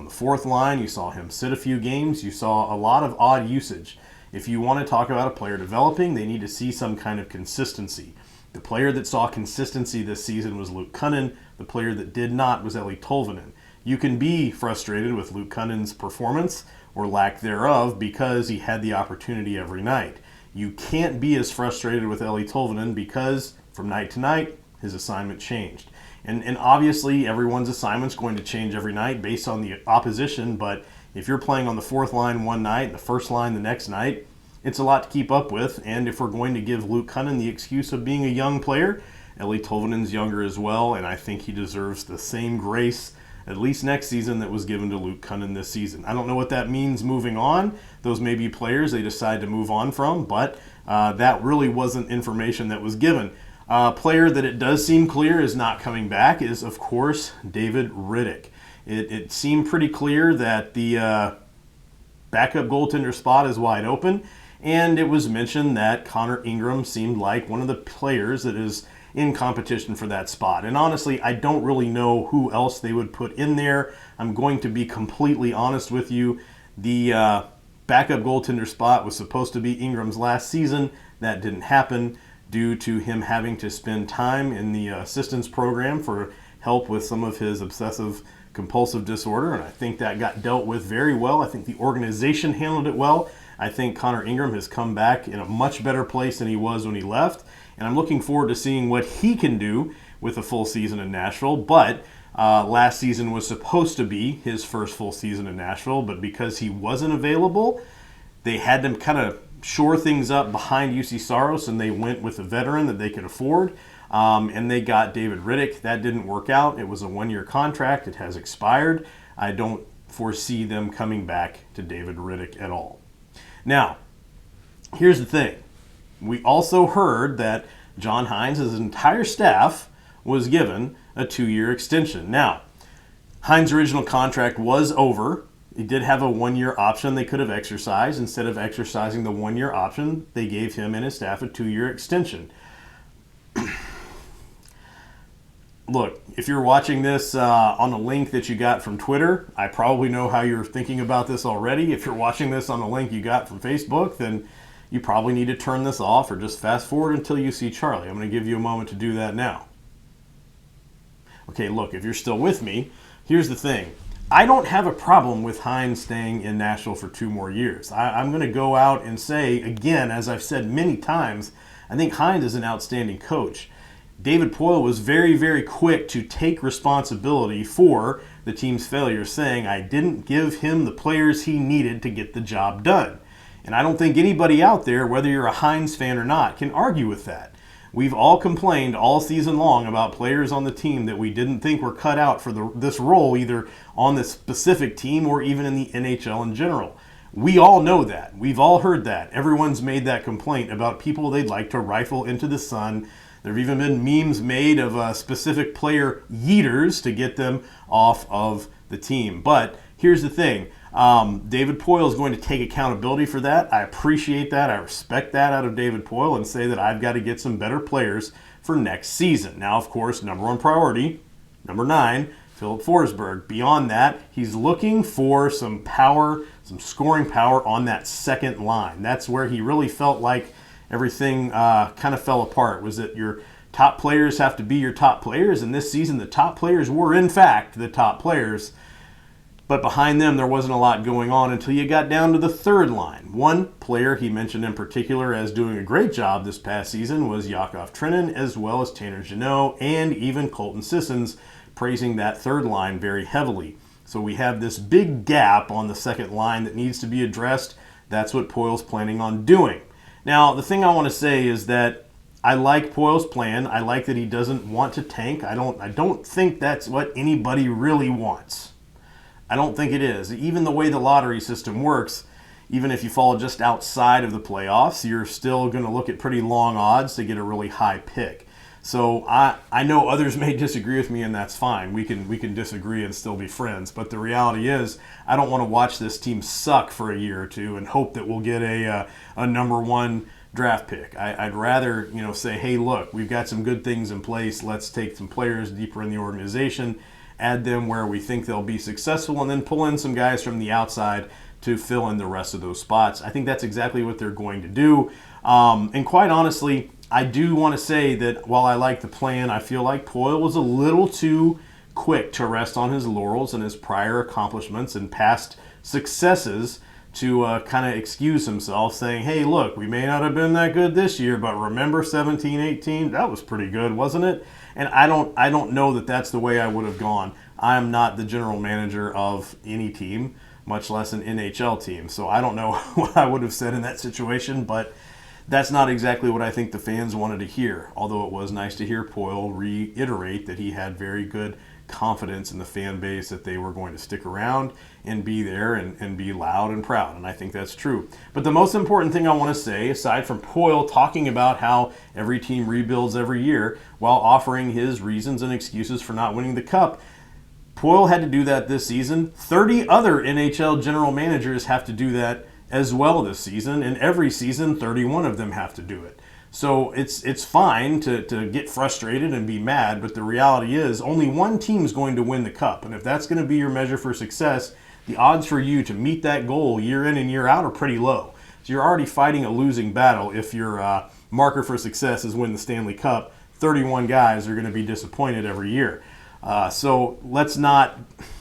the fourth line. You saw him sit a few games. You saw a lot of odd usage. If you want to talk about a player developing, they need to see some kind of consistency. The player that saw consistency this season was Luke Kunin. The player that did not was Eeli Tolvanen. You can be frustrated with Luke Kunin's performance or lack thereof because he had the opportunity every night. You can't be as frustrated with Eeli Tolvanen because from night to night, his assignment changed. And obviously, everyone's assignment's going to change every night based on the opposition, but if you're playing on the fourth line one night and the first line the next night, it's a lot to keep up with. And if we're going to give Luke Kunin the excuse of being a young player, Eeli Tolvanen's younger as well, and I think he deserves the same grace at least next season that was given to Luke Kunin this season. I don't know what that means moving on. Those may be players they decide to move on from, but that really wasn't information that was given. A player that it does seem clear is not coming back is, of course, David Rittich. It seemed pretty clear that the backup goaltender spot is wide open, and it was mentioned that Conor Ingram seemed like one of the players that is in competition for that spot. And honestly, I don't really know who else they would put in there. I'm going to be completely honest with you. The backup goaltender spot was supposed to be Ingram's last season. That didn't happen due to him having to spend time in the assistance program for help with some of his obsessive compulsive disorder, and I think that got dealt with very well. I think the organization handled it well. I think Conor Ingram has come back in a much better place than he was when he left, and I'm looking forward to seeing what he can do with a full season in Nashville. But last season was supposed to be his first full season in Nashville, but because he wasn't available, they had to kind of shore things up behind UC Saros, and they went with a veteran that they could afford. And they got David Riddick. That didn't work out. It was a 1-year contract. It has expired. I don't foresee them coming back to David Riddick at all. Now, here's the thing. We also heard that John Hines' entire staff was given a 2-year extension. Now, Hines' original contract was over. He did have a 1-year option they could have exercised. Instead of exercising the 1-year option, they gave him and his staff a 2-year extension. Look, if you're watching this on a link that you got from Twitter, I probably know how you're thinking about this already. If you're watching this on a link you got from Facebook, then you probably need to turn this off or just fast forward until you see Charlie. I'm going to give you a moment to do that now. Okay, look, if you're still with me, here's the thing. I don't have a problem with Hines staying in Nashville for 2 more years. I'm going to go out and say, again, as I've said many times, I think Hines is an outstanding coach. David Poile was very, very quick to take responsibility for the team's failure, saying, I didn't give him the players he needed to get the job done. And I don't think anybody out there, whether you're a Hines fan or not, can argue with that. We've all complained all season long about players on the team that we didn't think were cut out for this role, either on this specific team or even in the NHL in general. We all know that. We've all heard that. Everyone's made that complaint about people they'd like to rifle into the sun. There have even been memes made of specific player yeeters to get them off of the team. But here's the thing. David Poile is going to take accountability for that. I appreciate that. I respect that out of David Poile and say that I've got to get some better players for next season. Now, of course, number 1 priority, number 9, Philip Forsberg. Beyond that, he's looking for some power, some scoring power on that second line. That's where he really felt like everything kind of fell apart, was that your top players have to be your top players. And this season, the top players were, in fact, the top players. But behind them, there wasn't a lot going on until you got down to the third line. One player he mentioned in particular as doing a great job this past season was Yakov Trenin, as well as Tanner Jeannot, and even Colton Sissons, praising that third line very heavily. So we have this big gap on the second line that needs to be addressed. That's what Poile's planning on doing. Now, the thing I want to say is that I like Poile's plan. I like that he doesn't want to tank. I don't think that's what anybody really wants. I don't think it is. Even the way the lottery system works, even if you fall just outside of the playoffs, you're still going to look at pretty long odds to get a really high pick. So I know others may disagree with me, and that's fine. We can disagree and still be friends. But the reality is, I don't want to watch this team suck for a year or two and hope that we'll get a number 1 draft pick. I'd rather say, hey, look, we've got some good things in place. Let's take some players deeper in the organization, add them where we think they'll be successful, and then pull in some guys from the outside to fill in the rest of those spots. I think that's exactly what they're going to do. And quite honestly, I do want to say that while I like the plan, I feel like Poile was a little too quick to rest on his laurels and his prior accomplishments and past successes to kind of excuse himself, saying, hey, look, we may not have been that good this year, but remember 17-18? That was pretty good, wasn't it? And I don't know that that's the way I would have gone. I'm not the general manager of any team, much less an NHL team. So I don't know what I would have said in that situation, but that's not exactly what I think the fans wanted to hear. Although it was nice to hear Poile reiterate that he had very good confidence in the fan base that they were going to stick around and be there and be loud and proud. And I think that's true. But the most important thing I want to say, aside from Poile talking about how every team rebuilds every year while offering his reasons and excuses for not winning the cup, Poile had to do that this season. 30 other NHL general managers have to do that as well this season. And every season, 31 of them have to do it. So it's fine to get frustrated and be mad, but the reality is only one team's going to win the cup. And if that's going to be your measure for success, the odds for you to meet that goal year in and year out are pretty low. So you're already fighting a losing battle if your marker for success is win the Stanley Cup. 31 guys are going to be disappointed every year. So let's not,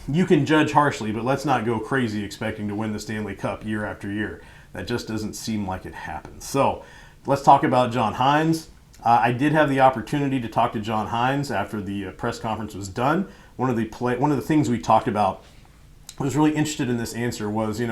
you can judge harshly, but let's not go crazy expecting to win the Stanley Cup year after year. That just doesn't seem like it happens. So let's talk about John Hines. I did have the opportunity to talk to John Hines after the press conference was done. One of the things we talked about was really interested in this answer was,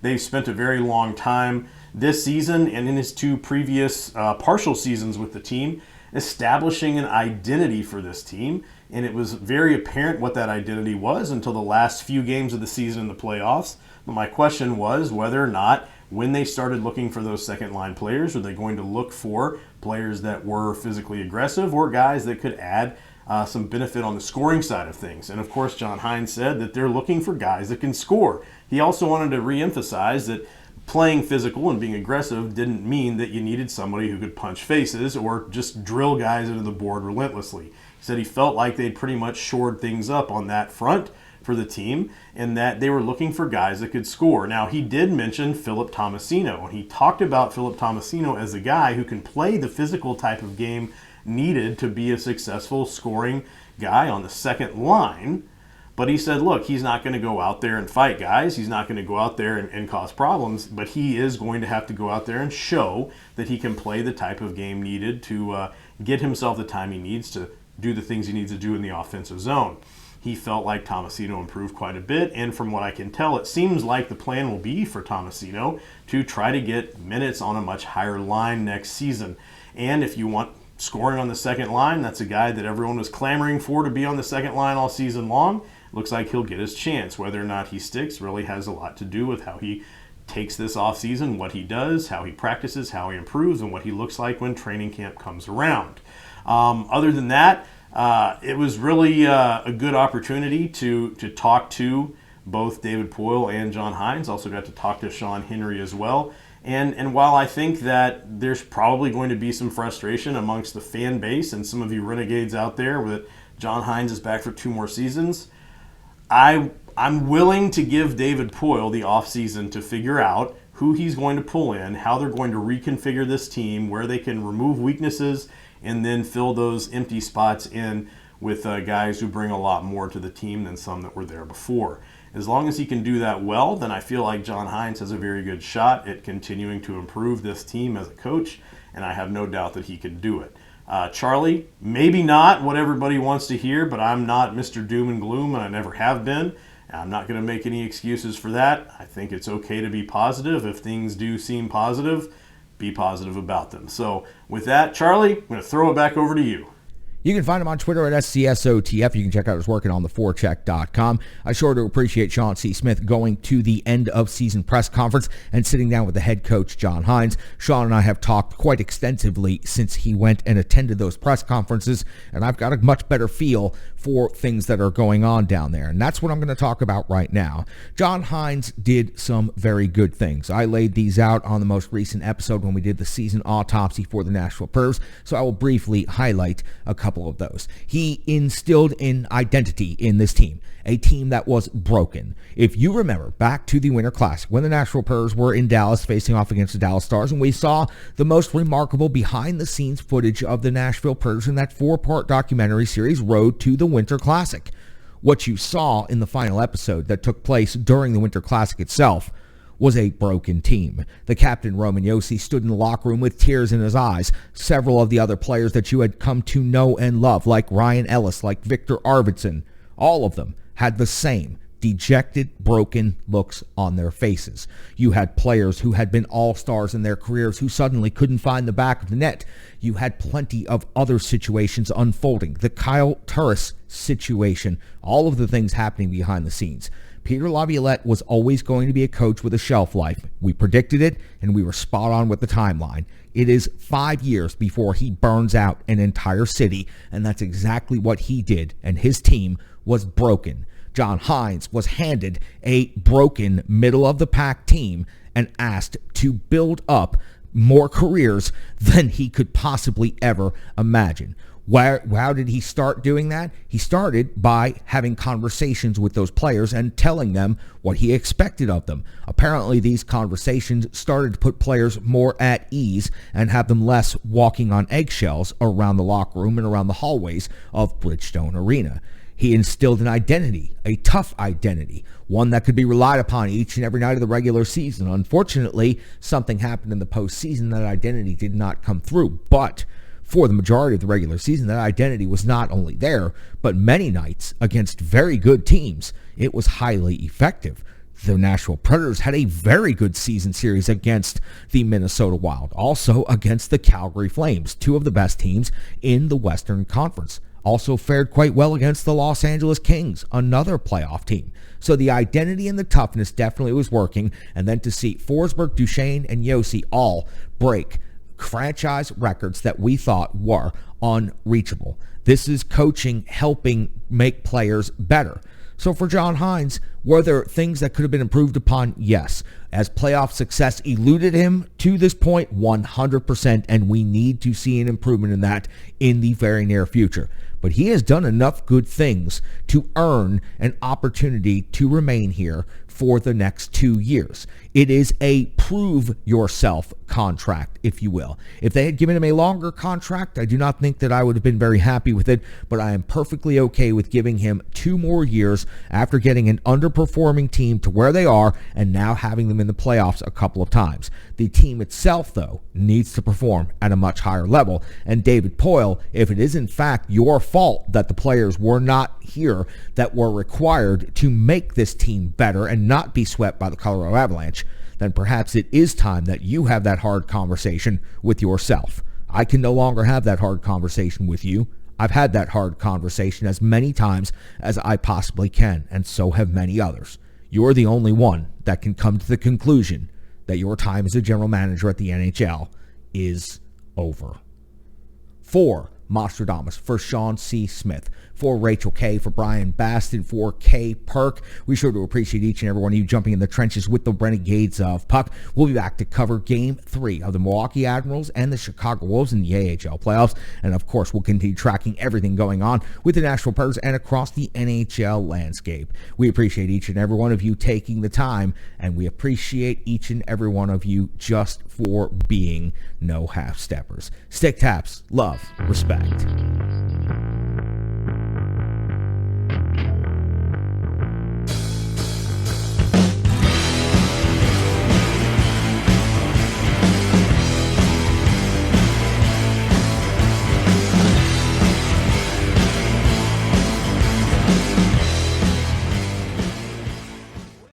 they've spent a very long time this season and in his 2 previous partial seasons with the team establishing an identity for this team. And it was very apparent what that identity was until the last few games of the season in the playoffs. But my question was whether or not when they started looking for those second line players, were they going to look for players that were physically aggressive or guys that could add some benefit on the scoring side of things? And of course, John Hines said that they're looking for guys that can score. He also wanted to reemphasize that playing physical and being aggressive didn't mean that you needed somebody who could punch faces or just drill guys into the board relentlessly. He said he felt like they'd pretty much shored things up on that front for the team and that they were looking for guys that could score. Now, he did mention Philip Tomasino, and he talked about Philip Tomasino as a guy who can play the physical type of game needed to be a successful scoring guy on the second line. But he said, look, he's not going to go out there and fight guys. He's not going to go out there and cause problems, but he is going to have to go out there and show that he can play the type of game needed to get himself the time he needs to do the things he needs to do in the offensive zone. He felt like Tomasino improved quite a bit, and from what I can tell, it seems like the plan will be for Tomasino to try to get minutes on a much higher line next season. And if you want scoring on the second line, that's a guy that everyone was clamoring for to be on the second line all season long. Looks like he'll get his chance. Whether or not he sticks really has a lot to do with how he takes this offseason, what he does, how he practices, how he improves, and what he looks like when training camp comes around. Other than that, it was really a good opportunity to talk to both David Poile and John Hines. Also got to talk to Sean Henry as well. And while I think that there's probably going to be some frustration amongst the fan base and some of you Renegades out there that John Hines is back for 2 more seasons, I'm willing to give David Poile the offseason to figure out who he's going to pull in, how they're going to reconfigure this team, where they can remove weaknesses, and then fill those empty spots in with guys who bring a lot more to the team than some that were there before. As long as he can do that well, then I feel like John Hines has a very good shot at continuing to improve this team as a coach, and I have no doubt that he can do it. Charlie, maybe not what everybody wants to hear, but I'm not Mr. Doom and Gloom, and I never have been. I'm not going to make any excuses for that. I think it's okay to be positive. If things do seem positive, be positive about them. So with that, Charlie, I'm going to throw it back over to you. You can find him on Twitter at SCSOTF. You can check out his work on theforecheck.com. I sure do appreciate Sean C. Smith going to the end of season press conference and sitting down with the head coach, John Hines. Sean and I have talked quite extensively since he went and attended those press conferences, and I've got a much better feel for things that are going on down there. And that's what I'm going to talk about right now. John Hines did some very good things. I laid these out on the most recent episode when we did the season autopsy for the Nashville Predators, so I will briefly highlight a couple of those. He instilled an identity in this team, a team that was broken. If you remember back to the Winter Classic when the Nashville Predators were in Dallas facing off against the Dallas Stars, and we saw the most remarkable behind-the-scenes footage of the Nashville Predators in that 4-part documentary series, Road to the Winter Classic. What you saw in the final episode that took place during the Winter Classic itself was a broken team. The captain, Roman Josi, stood in the locker room with tears in his eyes. Several of the other players that you had come to know and love, like Ryan Ellis, like Victor Arvidsson, all of them had the same dejected, broken looks on their faces. You had players who had been all-stars in their careers who suddenly couldn't find the back of the net. You had plenty of other situations unfolding. The Kyle Turris situation, all of the things happening behind the scenes. Peter Laviolette was always going to be a coach with a shelf life. We predicted it, and we were spot on with the timeline. It is 5 years before he burns out an entire city, and that's exactly what he did, and his team was broken. John Hines was handed a broken middle-of-the-pack team and asked to build up more careers than he could possibly ever imagine. How did he start doing that? He started by having conversations with those players and telling them what he expected of them. Apparently, these conversations started to put players more at ease and have them less walking on eggshells around the locker room and around the hallways of Bridgestone Arena. He instilled an identity, a tough identity, one that could be relied upon each and every night of the regular season. Unfortunately, something happened in the postseason. That identity did not come through. But for the majority of the regular season, that identity was not only there, but many nights against very good teams, it was highly effective. The Nashville Predators had a very good season series against the Minnesota Wild, also against the Calgary Flames, two of the best teams in the Western Conference. Also fared quite well against the Los Angeles Kings, another playoff team. So the identity and the toughness definitely was working, and then to see Forsberg, Duchesne, and Yossi all break franchise records that we thought were unreachable. This is coaching helping make players better. So for John Hines, were there things that could have been improved upon? Yes. As playoff success eluded him to this point, 100%, and we need to see an improvement in that in the very near future. But he has done enough good things to earn an opportunity to remain here for the next 2 years. It is a prove yourself contract, if you will. If they had given him a longer contract, I do not think that I would have been very happy with it, but I am perfectly okay with giving him 2 more years after getting an underperforming team to where they are and now having them in the playoffs a couple of times. The team itself, though, needs to perform at a much higher level. And David Poile, if it is in fact your fault that the players were not here that were required to make this team better and not be swept by the Colorado Avalanche, then perhaps it is time that you have that hard conversation with yourself. I can no longer have that hard conversation with you. I've had that hard conversation as many times as I possibly can, and so have many others. You're the only one that can come to the conclusion that your time as a general manager at the NHL is over. For Mostradamus, for Sean C. Smith, for Rachel K., for Brian Baston, for K. Perk. We sure do appreciate each and every one of you jumping in the trenches with the Renegades of Puck. We'll be back to cover Game 3 of the Milwaukee Admirals and the Chicago Wolves in the AHL Playoffs. And, of course, we'll continue tracking everything going on with the Nashville Predators and across the NHL landscape. We appreciate each and every one of you taking the time, and we appreciate each and every one of you just for being no half-steppers. Stick taps, love, respect.